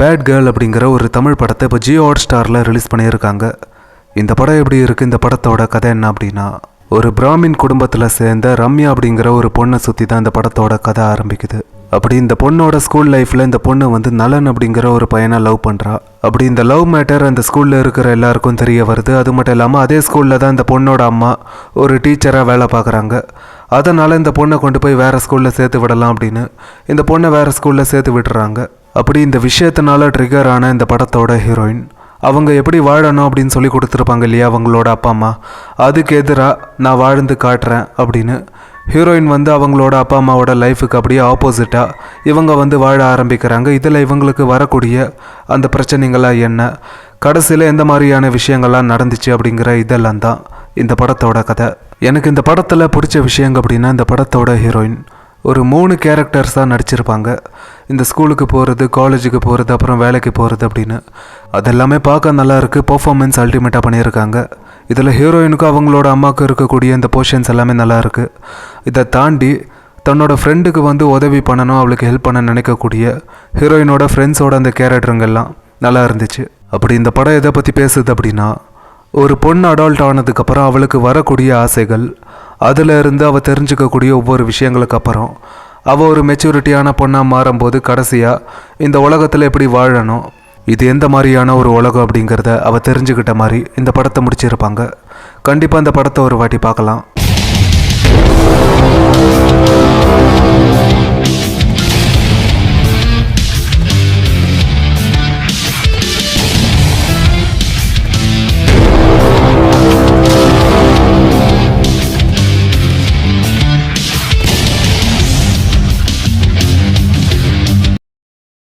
Bad girl அப்படிங்கிற ஒரு தமிழ் படத்தை இப்போ ஜியோ ஹாட் ஸ்டாரில் ரிலீஸ் பண்ணியிருக்காங்க. இந்த படம் எப்படி இருக்குது, இந்த படத்தோட கதை என்ன அப்படின்னா, ஒரு பிராமின் குடும்பத்தில் சேர்ந்த ரம்யா அப்படிங்கிற ஒரு பொண்ணை சுற்றி தான் இந்த படத்தோட கதை ஆரம்பிக்குது. அப்படி இந்த பொண்ணோட ஸ்கூல் லைஃப்பில் இந்த பொண்ணு வந்து நலன் அப்படிங்கிற ஒரு பையனை லவ் பண்ணுறா. அப்படி இந்த லவ் மேட்டர் அந்த ஸ்கூலில் இருக்கிற எல்லாருக்கும் தெரிய வருது. அது மட்டும் இல்லாமல் அதே ஸ்கூலில் தான் இந்த பொண்ணோட அம்மா ஒரு டீச்சராக வேலை பார்க்குறாங்க. அதனால் இந்த பொண்ணை கொண்டு போய் வேறு ஸ்கூலில் சேர்த்து விடலாம் அப்படின்னு இந்த பொண்ணை வேறு ஸ்கூலில் சேர்த்து விடுறாங்க. அப்படி இந்த விஷயத்தினால ட்ரிகர் ஆன இந்த படத்தோட ஹீரோயின் அவங்க எப்படி வாழணும் அப்படின்னு சொல்லி கொடுத்துருப்பாங்க இல்லையா அவங்களோட அப்பா அம்மா, அதுக்கு எதிராக நான் வாழ்ந்து காட்டுறேன் அப்படின்னு ஹீரோயின் வந்து அவங்களோட அப்பா அம்மாவோட லைஃபுக்கு அப்படியே ஆப்போசிட்டாக இவங்க வந்து வாழ ஆரம்பிக்கிறாங்க. இதில் இவங்களுக்கு வரக்கூடிய அந்த பிரச்சனைகள்லாம் என்ன, கடைசியில் எந்த மாதிரியான விஷயங்கள்லாம் நடந்துச்சு அப்படிங்கிற இதெல்லாம் தான் இந்த படத்தோட கதை. எனக்கு இந்த படத்தில் பிடிச்ச விஷயங்க அப்படின்னா, இந்த படத்தோட ஹீரோயின் ஒரு 3 கேரக்டர்ஸாக நடிச்சிருப்பாங்க. இந்த ஸ்கூலுக்கு போகிறது, காலேஜுக்கு போகிறது, அப்புறம் வேலைக்கு போகிறது அப்படின்னு அதெல்லாமே பார்க்க நல்லா இருக்குது. பர்ஃபார்மன்ஸ் அல்டிமேட்டாக பண்ணியிருக்காங்க. இதில் ஹீரோயினுக்கும் அவங்களோட அம்மாவுக்கு இருக்கக்கூடிய இந்த போர்ஷன்ஸ் எல்லாமே நல்லா இருக்குது. இதை தாண்டி தன்னோட ஃப்ரெண்டுக்கு வந்து உதவி பண்ணணும், அவளுக்கு ஹெல்ப் பண்ண நினைக்கக்கூடிய ஹீரோயினோட ஃப்ரெண்ட்ஸோட அந்த கேரக்டருங்கெல்லாம் நல்லா இருந்துச்சு. அப்படி இந்த படம் எதை பற்றி பேசுது அப்படின்னா, ஒரு பொண்ணு அடால்ட் ஆனதுக்கப்புறம் அவளுக்கு வரக்கூடிய ஆசைகள், அதில் இருந்து அவள் தெரிஞ்சுக்கக்கூடிய ஒவ்வொரு விஷயங்களுக்கு அப்புறம் அவள் ஒரு மெச்சூரிட்டியான பொண்ணாக மாறும்போது கடைசியாக இந்த உலகத்தில் எப்படி வாழணும், இது எந்த மாதிரியான ஒரு உலகம் அப்படிங்கிறத அவள் தெரிஞ்சுக்கிட்ட மாதிரி இந்த படத்தை முடிச்சிருப்பாங்க. கண்டிப்பாக இந்த படத்தை ஒரு வாட்டி பார்க்கலாம்.